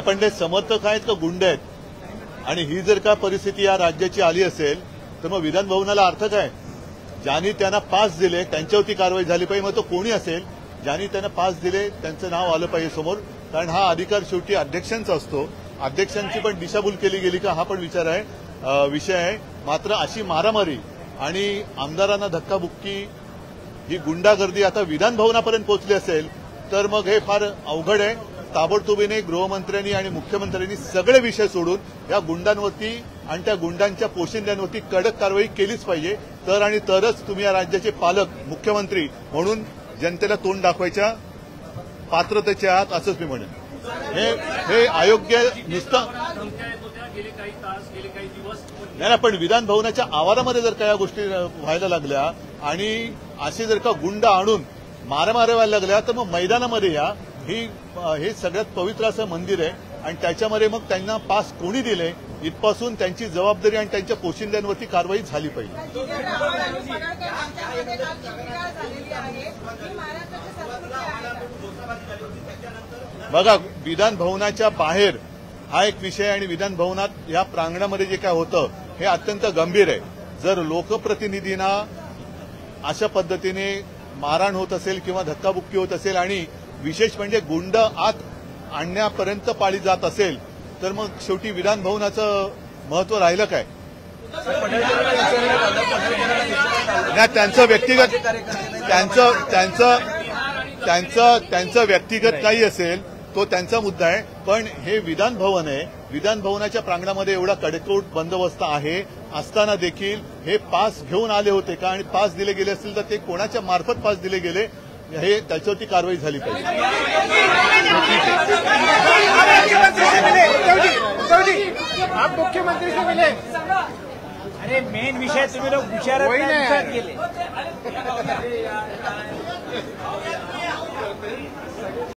पण ते समर्थक आहेत का गुंड आहेत? आणि ही जर का परिस्थिती या राज्याची आली असेल तर मग विधान भवनाला अर्थ काय? ज्यांनी त्यांना पास दिले त्यांच्यावरती कारवाई झाली पाहिजे, मग तो कोणी असेल. ज्यांनी त्यांना पास दिले त्यांचं नाव आलं पाहिजे समोर, कारण हा अधिकार शेवटी अध्यक्षांचा असतो. अध्यक्षांची पण दिशाभूल केली गेली का हा पण विषय आहे. मात्र अशी मारामारी आणि आमदारांना धक्काबुक्की, ही गुंडागर्दी आता विधान भवनापर्यंत पोहोचली असेल तर मग हे फार अवघड आहे. ताबडतोबीने गृहमंत्र्यांनी आणि मुख्यमंत्र्यांनी सगळे विषय सोडून या गुंडांवरती आणि त्या गुंडांच्या पोशिंद्यांवरती कडक कारवाई केलीच पाहिजे. तरच तुम्ही या राज्याचे पालक मुख्यमंत्री म्हणून जनतेला तोंड दाखवायच्या पात्रतेचे आहात असंच मी म्हणेन. हे अयोग्य नुसतं नाही, पण विधान भवनाच्या आवारामध्ये जर का या गोष्टी व्हायला लागल्या आणि असे जर का गुंड आणून मारामाऱ्या व्हायला लागल्या तर मग मैदानामध्ये या. हे सगळ्यात पवित्र असं मंदिर आहे आणि त्याच्यामध्ये मग त्यांना पास कोणी दिले इथपासून त्यांची जबाबदारी आणि त्यांच्या पोशिंद्यांवरती कारवाई झाली पाहिजे. बघा, विधान भवनाच्या बाहेर हा एक विषय आणि विधान भवनात या प्रांगणामध्ये जे काय होतं हे अत्यंत गंभीर आहे. जर लोकप्रतिनिधींना अशा पद्धतीने मारहाण होत असेल किंवा धक्काबुक्की होत असेल आणि विशेष म्हणजे गुंड आत आणण्यापर्यंत पाळी जात असेल तर मग शेवटी विधान भवनाचं महत्व राहिलं काय? नाही, त्यांचं व्यक्तिगत काही असेल तो त्यांचा मुद्दा आहे, पण हे विधान भवन आहे. विधान भवनाच्या प्रांगणामध्ये एवढा कडेकोट बंदोबस्त आहे असताना देखील हे पास घेऊन आले होते का आणि पास दिले गेले असतील तर ते कोणाच्या मार्फत पास दिले गेले हे त्याच्यावरती कारवाई झाली पाहिजे. आप मुख्यमंत्री से मिले. अरे मेन विषय तुम्ही लोग विचारत गेले.